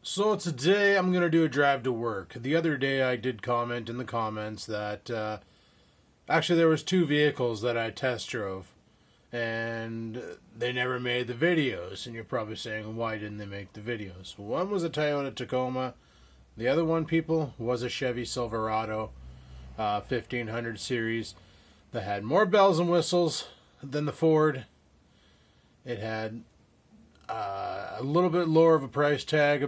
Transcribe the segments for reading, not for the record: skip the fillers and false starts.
So today I'm going to do a drive to work. The other day I did comment in the comments that actually there was two vehicles that I test drove and they never made the videos. And you're probably saying, why didn't they make the videos? One was a Toyota Tacoma. The other one, people, was a Chevy Silverado 1500 series that had more bells and whistles than the Ford. It had a little bit lower of a price tag.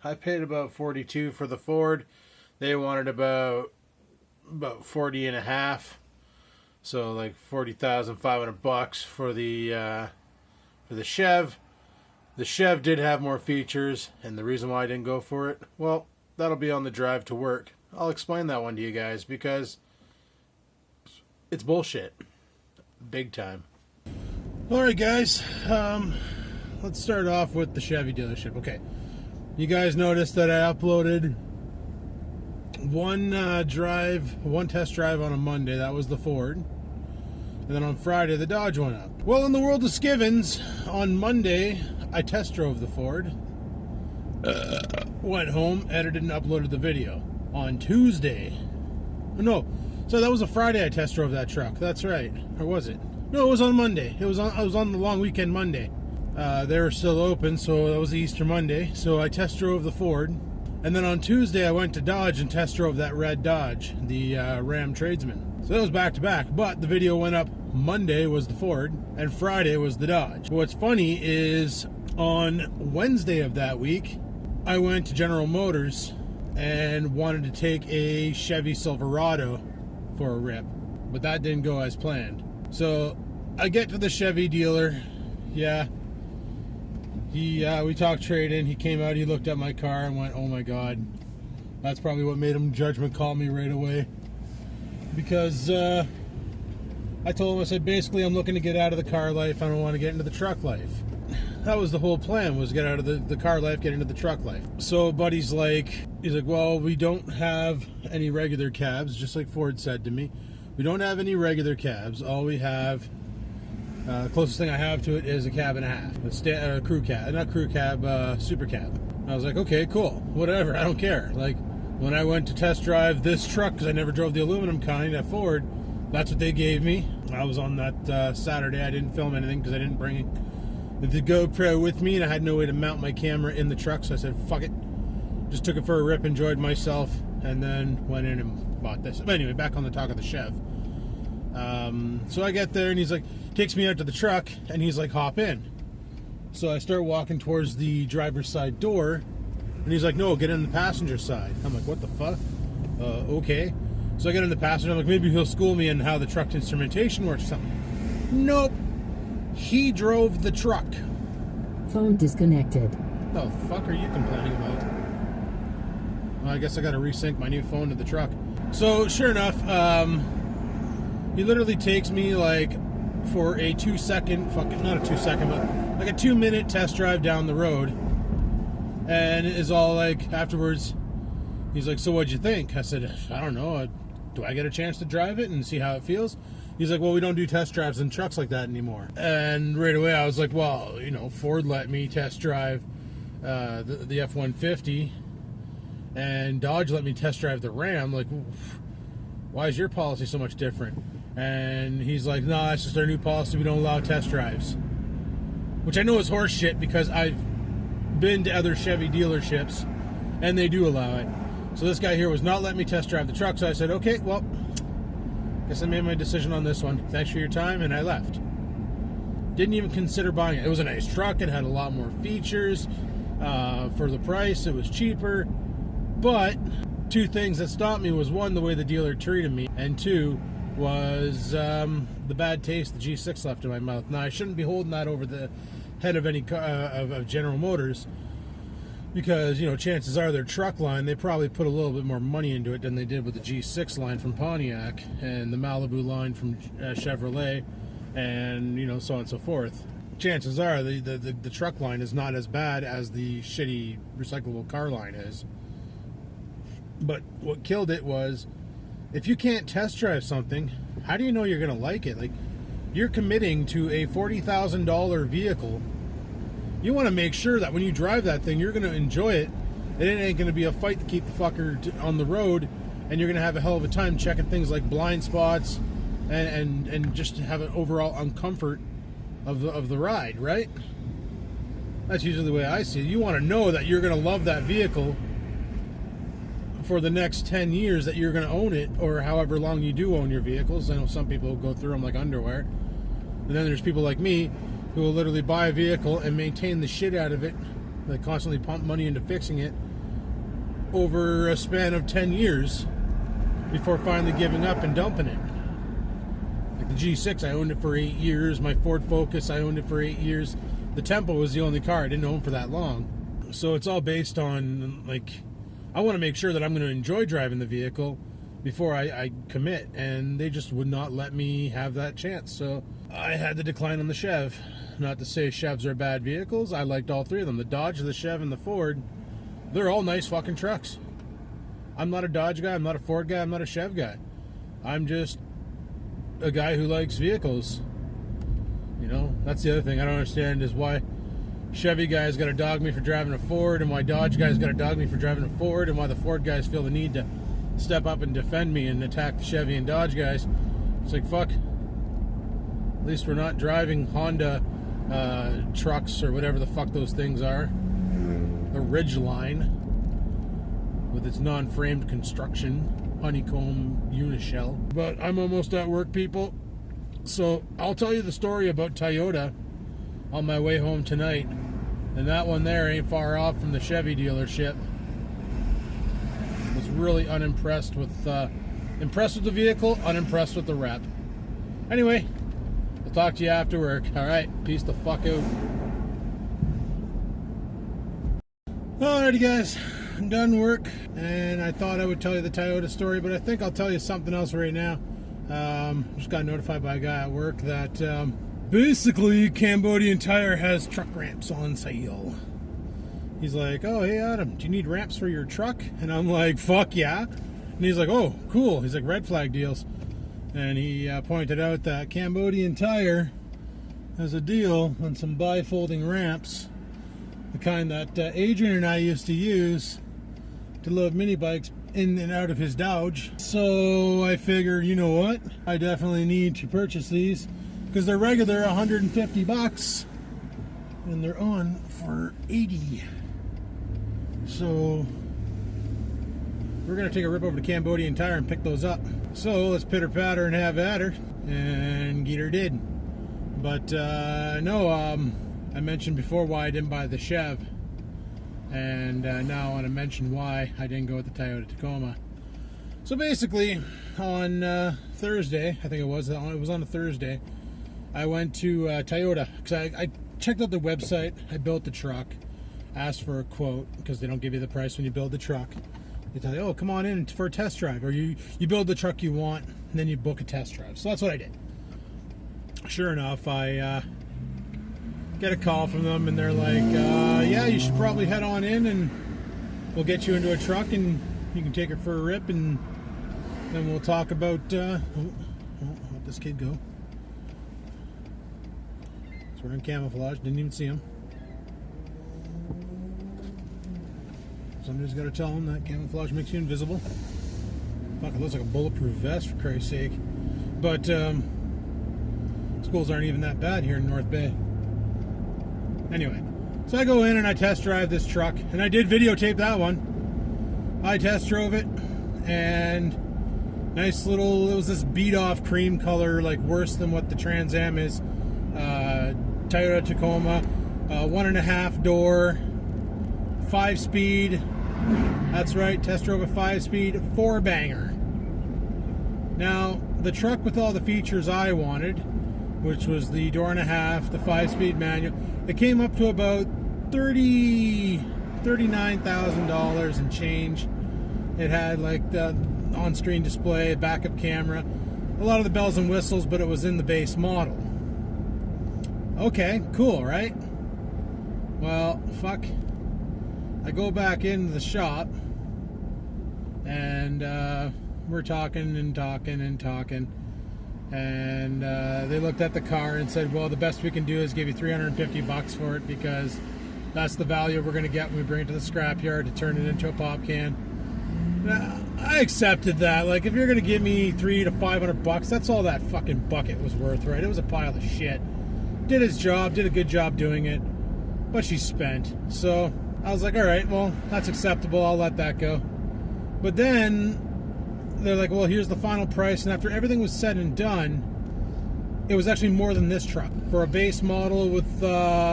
I paid about 42 for the Ford. They wanted about 40 and a half, so like $40,500 for the Chev. The Chev did have more features, and the reason why I didn't go for it, well, that'll be on the drive to work. I'll explain that one to you guys because it's bullshit, big time. All right, guys. Let's start off with the Chevy dealership. Okay, you guys noticed that I uploaded one test drive on a Monday. That was the Ford. And then on Friday, the Dodge went up. Well, in the world of skivins, on Monday, I test drove the Ford. Went home, edited and uploaded the video. On Tuesday, no, so that was a Friday I test drove that truck. That's right. Or was it? No, it was on Monday. I was on the long weekend Monday. They were still open, so that was the Easter Monday. So I test drove the Ford. And then on Tuesday, I went to Dodge and test drove that red Dodge, the Ram Tradesman. So that was back to back. But the video went up Monday was the Ford, and Friday was the Dodge. What's funny is on Wednesday of that week, I went to General Motors and wanted to take a Chevy Silverado for a rip. But that didn't go as planned. So I get to the Chevy dealer. Yeah. We talked trade-in. He came out, he looked at my car and went, oh my God. That's probably what made him judgment call me right away. Because I told him, I said, basically I'm looking to get out of the car life. I don't want to get into the truck life. That was the whole plan, was get out of the car life, get into the truck life. So buddy's like, well, we don't have any regular cabs, just like Ford said to me. We don't have any regular cabs. All we have, the closest thing I have to it is a cab and a half. A crew cab, not crew cab, super cab. I was like, okay, cool, whatever, I don't care. Like, when I went to test drive this truck, because I never drove the aluminum kind at Ford, that's what they gave me. I was on that Saturday. I didn't film anything because I didn't bring the GoPro with me, and I had no way to mount my camera in the truck, so I said, fuck it. Just took it for a rip, enjoyed myself, and then went in and bought this. But anyway, back on the talk of the Chev. So I get there, and he's like, takes me out to the truck, and he's like, hop in. So I start walking towards the driver's side door, and he's like, no, get in the passenger side. I'm like, what the fuck? Okay. So I get in the passenger, I'm like, maybe he'll school me in how the truck instrumentation works or something. Nope. He drove the truck. Phone disconnected. What the fuck are you complaining about? Well, I guess I gotta resync my new phone to the truck. So, sure enough, he literally takes me like for a 2 second, not a 2 second, but like a 2 minute test drive down the road. And is all like, afterwards, he's like, so what'd you think? I said, I don't know. Do I get a chance to drive it and see how it feels? He's like, well, we don't do test drives in trucks like that anymore. And right away I was like, well, Ford let me test drive the F-150, and Dodge let me test drive the Ram. Like, why is your policy so much different? And he's like, no, that's just our new policy. We don't allow test drives. Which I know is horse shit because I've been to other Chevy dealerships and they do allow it. So this guy here was not letting me test drive the truck. So I said, okay, well, guess I made my decision on this one. Thanks for your time, and I left. Didn't even consider buying it. It was a nice truck. It had a lot more features. For the price, it was cheaper. But two things that stopped me was, one, the way the dealer treated me, and two was the bad taste the G6 left in my mouth. Now, I shouldn't be holding that over the head of any of General Motors, because, chances are their truck line, they probably put a little bit more money into it than they did with the G6 line from Pontiac and the Malibu line from Chevrolet, and, so on and so forth. Chances are the truck line is not as bad as the shitty recyclable car line is. But what killed it was, if you can't test drive something, how do you know you're going to like it? Like, you're committing to a $40,000 vehicle You want to make sure that when you drive that thing, you're going to enjoy it. It ain't going to be a fight to keep the fucker on the road, and you're going to have a hell of a time checking things like blind spots and just have an overall uncomfort of the ride, right? That's usually the way I see it. You want to know that you're going to love that vehicle for the next 10 years that you're going to own it, or however long you do own your vehicles. I know some people go through them like underwear. And then there's people like me who will literally buy a vehicle and maintain the shit out of it. They constantly pump money into fixing it over a span of 10 years before finally giving up and dumping it. Like the G6, I owned it for 8 years. My Ford Focus, I owned it for 8 years. The Tempo was the only car I didn't own for that long. So it's all based on, like, I want to make sure that I'm going to enjoy driving the vehicle before I commit, and they just would not let me have that chance. So I had to decline on the Chev. Not to say Chevs are bad vehicles. I liked all three of them. The Dodge, the Chev, and the Ford. They're all nice fucking trucks. I'm not a Dodge guy. I'm not a Ford guy. I'm not a Chev guy. I'm just a guy who likes vehicles. You know, that's the other thing I don't understand is why Chevy guys got to dog me for driving a Ford, and why Dodge guys got to dog me for driving a Ford, and why the Ford guys feel the need to step up and defend me and attack the Chevy and Dodge guys. It's like, fuck. At least we're not driving Honda trucks or whatever the fuck those things are. The Ridgeline with its non-framed construction, honeycomb unishell. But I'm almost at work, people. So I'll tell you the story about Toyota on my way home tonight. And that one there ain't far off from the Chevy dealership. Was really unimpressed with impressed with the vehicle, unimpressed with the rep. Anyway, I'll talk to you after work. Alright, peace the fuck out. Alrighty guys, I'm done work, and I thought I would tell you the Toyota story, but I think I'll tell you something else right now. Just got notified by a guy at work that basically Cambodian Tire has truck ramps on sale. He's like, oh, hey Adam, do you need ramps for your truck? And I'm like, fuck yeah. And he's like, oh, cool. He's like, red flag deals. And he pointed out that Cambodian Tire has a deal on some bifolding ramps, the kind that Adrian and I used to use to load mini bikes in and out of his Dodge. So I figured, you know what? I definitely need to purchase these because they're regular $150 and they're on for $80. So we're gonna take a rip over to Cambodian Tire and pick those up. So let's pitter patter and have at her, and Geeter did. But no, I mentioned before why I didn't buy the Chev, and now I want to mention why I didn't go with the Toyota Tacoma. So basically, on Thursday, I think it was on a Thursday, I went to Toyota because I checked out the website. I built the truck, asked for a quote because they don't give you the price when you build the truck. They tell you, oh, come on in for a test drive, or you build the truck you want, and then you book a test drive. So that's what I did. Sure enough, I get a call from them, and they're like, yeah, you should probably head on in, and we'll get you into a truck, and you can take it for a rip, and then we'll talk about, let this kid go. He's wearing camouflage, didn't even see him. Somebody's got to tell him that camouflage makes you invisible. Fuck, it looks like a bulletproof vest, for Christ's sake. But schools aren't even that bad here in North Bay. Anyway, so I go in and I test drive this truck, and I did videotape that one. I test drove it, and nice little, it was this beat off cream color, like worse than what the Trans Am is. Toyota Tacoma, 1.5 door, 5-speed. That's right, test drove a 5-speed 4-banger. Now, the truck with all the features I wanted, which was the door and a half, the 5-speed manual, it came up to about $39,000 and change. It had like the on-screen display, backup camera, a lot of the bells and whistles, but it was in the base model. Okay, cool, right? Well, fuck. I go back into the shop, and we're talking, and they looked at the car and said, well, the best we can do is give you $350 for it because That's the value we're going to get when we bring it to the scrapyard to turn it into a pop can. I accepted that. Like, if you're going to give me $300 to $500, that's all that fucking bucket was worth, right? It was a pile of shit. Did his job, did a good job doing it, but she spent. So I was like, all right, well, that's acceptable. I'll let that go. But then they're like, well, here's the final price. And after everything was said and done, it was actually more than this truck for a base model with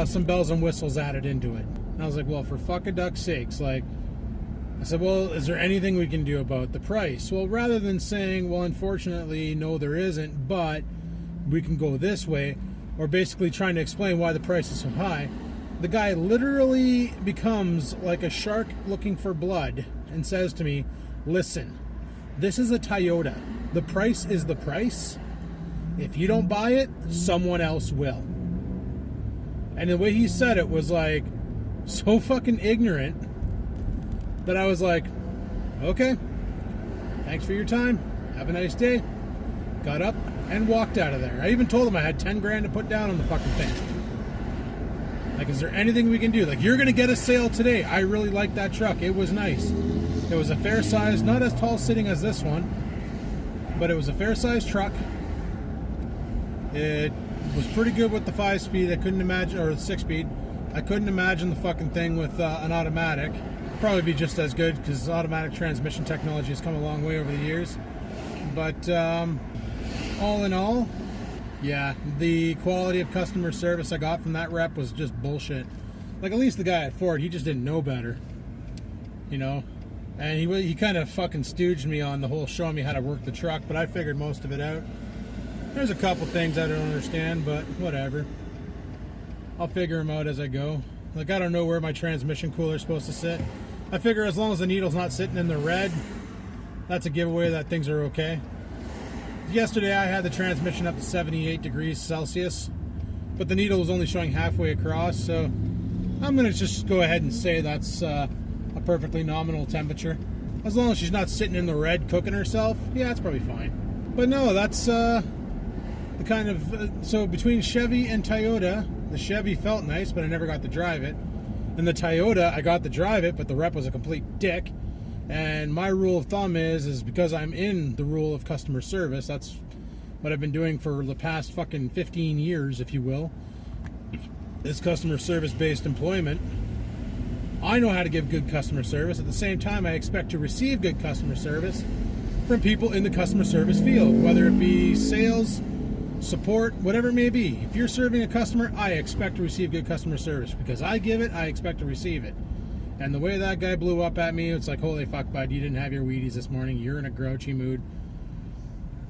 some bells and whistles added into it. And I was like, well, for fucking duck's sakes, like, I said, well, is there anything we can do about the price? Well, rather than saying, well, unfortunately, no, there isn't, but we can go this way, or basically trying to explain why the price is so high, the guy literally becomes like a shark looking for blood and says to me, listen, this is a Toyota. The price is the price. If you don't buy it, someone else will. And the way he said it was like so fucking ignorant that I was like, okay, thanks for your time. Have a nice day. Got up and walked out of there. I even told him I had 10 grand to put down on the fucking thing. Like, is there anything we can do? Like, you're going to get a sale today. I really liked that truck. It was nice. It was a fair size, not as tall sitting as this one, but it was a fair size truck. It was pretty good with the 5-speed. I couldn't imagine, or the 6-speed. I couldn't imagine the fucking thing with an automatic. Probably be just as good because automatic transmission technology has come a long way over the years. But all in all, yeah, the quality of customer service I got from that rep was just bullshit. Like, at least the guy at Ford, he just didn't know better, you know. And he kind of fucking stooged me on the whole showing me how to work the truck, but I figured most of it out. There's a couple things I don't understand, but whatever. I'll figure them out as I go. Like, I don't know where my transmission cooler is supposed to sit. I figure as long as the needle's not sitting in the red, that's a giveaway that things are okay. Yesterday I had the transmission up to 78 degrees Celsius, but the needle was only showing halfway across, so I'm going to just go ahead and say that's a perfectly nominal temperature. As long as she's not sitting in the red cooking herself, yeah, that's probably fine. But no, that's the kind of... so between Chevy and Toyota, the Chevy felt nice, but I never got to drive it. And the Toyota, I got to drive it, but the rep was a complete dick. And my rule of thumb is because I'm in the rule of customer service, that's what I've been doing for the past fucking 15 years, if you will, is customer service-based employment. I know how to give good customer service. At the same time, I expect to receive good customer service from people in the customer service field, whether it be sales, support, whatever it may be. If you're serving a customer, I expect to receive good customer service. Because I give it, I expect to receive it. And the way that guy blew up at me, it's like, holy fuck, bud, you didn't have your Wheaties this morning. You're in a grouchy mood.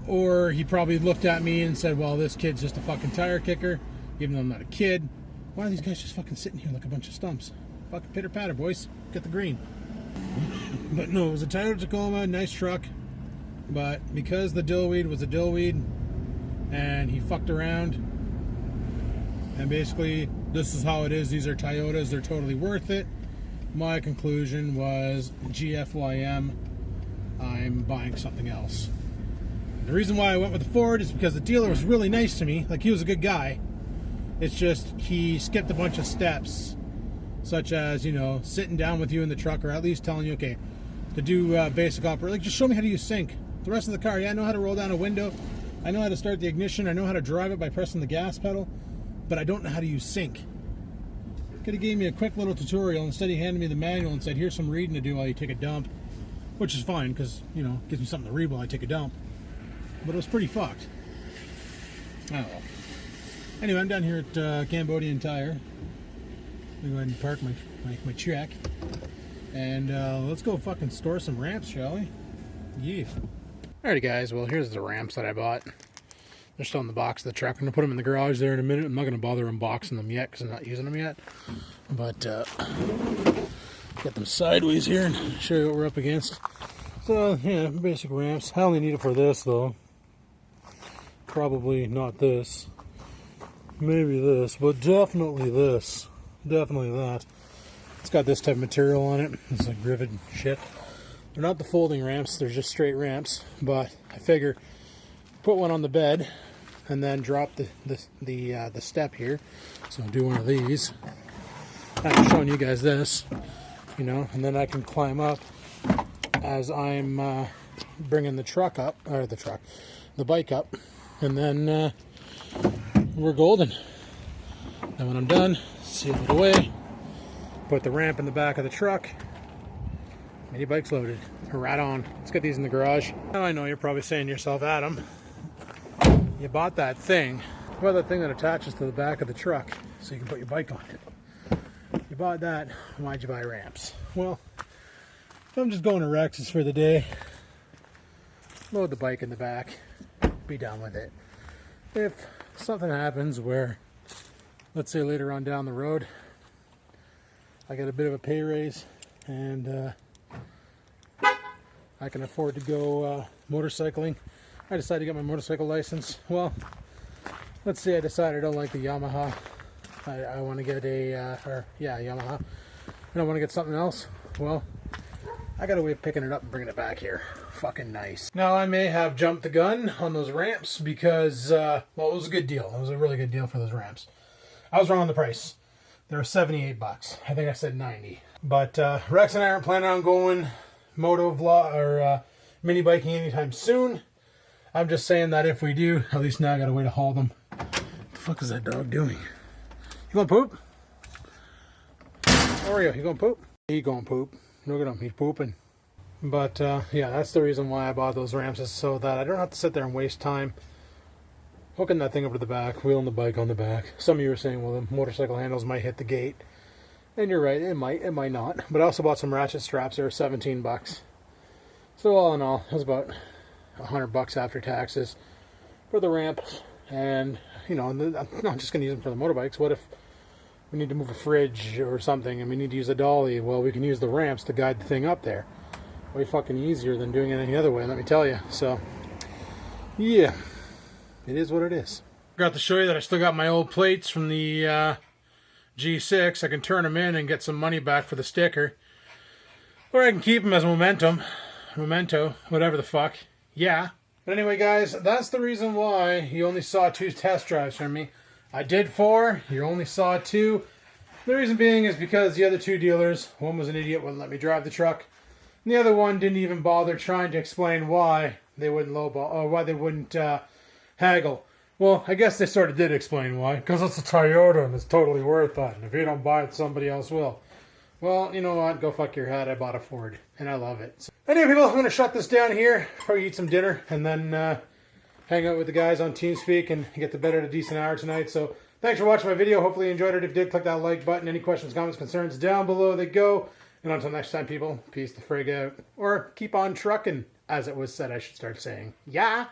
Or he probably looked at me and said, well, this kid's just a fucking tire kicker, even though I'm not a kid. Why are these guys just fucking sitting here like a bunch of stumps? Fucking pitter patter, boys. Get the green. But no, it was a Toyota Tacoma, nice truck. But because the dillweed was a dillweed, and he fucked around, and basically, this is how it is. These are Toyotas. They're totally worth it. My conclusion was, GFYM, I'm buying something else. The reason why I went with the Ford is because the dealer was really nice to me. Like, he was a good guy. It's just, he skipped a bunch of steps, such as, you know, sitting down with you in the truck, or at least telling you, okay, to do basic operation. Like, just show me how to use sync. The rest of the car, yeah, I know how to roll down a window. I know how to start the ignition. I know how to drive it by pressing the gas pedal, but I don't know how to use sync. Could have gave me a quick little tutorial. Instead, he handed me the manual and said, here's some reading to do while you take a dump, which is fine because, you know, it gives me something to read while I take a dump. But it was pretty fucked. Oh well. Anyway, I'm down here at Cambodian Tire. I'm going to go ahead and park my truck. And let's go fucking store some ramps, shall we? Yeah. Alrighty, guys. Well, here's the ramps that I bought. They're still in the box of the truck. I'm going to put them in the garage there in a minute. I'm not going to bother unboxing them yet because I'm not using them yet. But get them sideways here and show you what we're up against. So, yeah, basic ramps. I only need it for this, though. Probably not this. Maybe this, but definitely this. Definitely that. It's got this type of material on it. It's like rivet shit. They're not the folding ramps, they're just straight ramps. But I figure put one on the bed and then drop the step here. So I'll do one of these. I'm showing you guys this, you know, and then I can climb up as I'm bringing the truck up, or the bike up, and then we're golden. And when I'm done, seal it away, put the ramp in the back of the truck, mini bike's loaded. Right on. Let's get these in the garage. Now I know you're probably saying to yourself, Adam, you bought that thing. You bought that thing that attaches to the back of the truck so you can put your bike on it. You bought that, why'd you buy ramps? Well, if I'm just going to Rex's for the day, load the bike in the back, be done with it. If something happens where, let's say later on down the road, I get a bit of a pay raise and I can afford to go motorcycling, I decide to get my motorcycle license. Well, let's say I decide I don't like the Yamaha. I want to get a, Yamaha. And I want to get something else. Well, I got a way of picking it up and bringing it back here. Fucking nice. Now, I may have jumped the gun on those ramps because, well, it was a good deal. It was a really good deal for those ramps. I was wrong on the price. They were $78. I think I said 90. But Rex and I aren't planning on going moto vlog or mini biking anytime soon. I'm just saying that if we do, at least now I got a way to haul them. What the fuck is that dog doing? You gonna poop? Oreo, you gonna poop? He gonna poop. Look at him, he's pooping. But yeah, that's the reason why I bought those ramps, is so that I don't have to sit there and waste time hooking that thing over to the back, wheeling the bike on the back. Some of you were saying, well, the motorcycle handles might hit the gate. And you're right, it might not. But I also bought some ratchet straps. They were $17. So all in all, it was about $100 after taxes for the ramp. And, you know, I'm not just going to use them for the motorbikes. What if we need to move a fridge or something and we need to use a dolly? Well, we can use the ramps to guide the thing up there. Way fucking easier than doing it any other way, let me tell you. So, yeah, it is what it is. Forgot to show you that I still got my old plates from the G6. I can turn them in and get some money back for the sticker. Or I can keep them as memento, whatever the fuck. Yeah. But anyway, guys, that's the reason why you only saw 2 test drives from me. I did 4, you only saw 2. The reason being is because the other 2 dealers, one was an idiot, wouldn't let me drive the truck, and the other one didn't even bother trying to explain why they wouldn't lowball, or why they wouldn't haggle. Well, I guess they sort of did explain why. Because it's a Toyota and it's totally worth that. And if you don't buy it, somebody else will. Well, you know what? Go fuck your head. I bought a Ford. And I love it. So, anyway, people, I'm going to shut this down here. Probably eat some dinner. And then hang out with the guys on TeamSpeak and get to bed at a decent hour tonight. So thanks for watching my video. Hopefully you enjoyed it. If you did, click that like button. Any questions, comments, concerns, down below they go. And until next time, people, peace the frig out. Or keep on trucking, as it was said I should start saying. Yeah?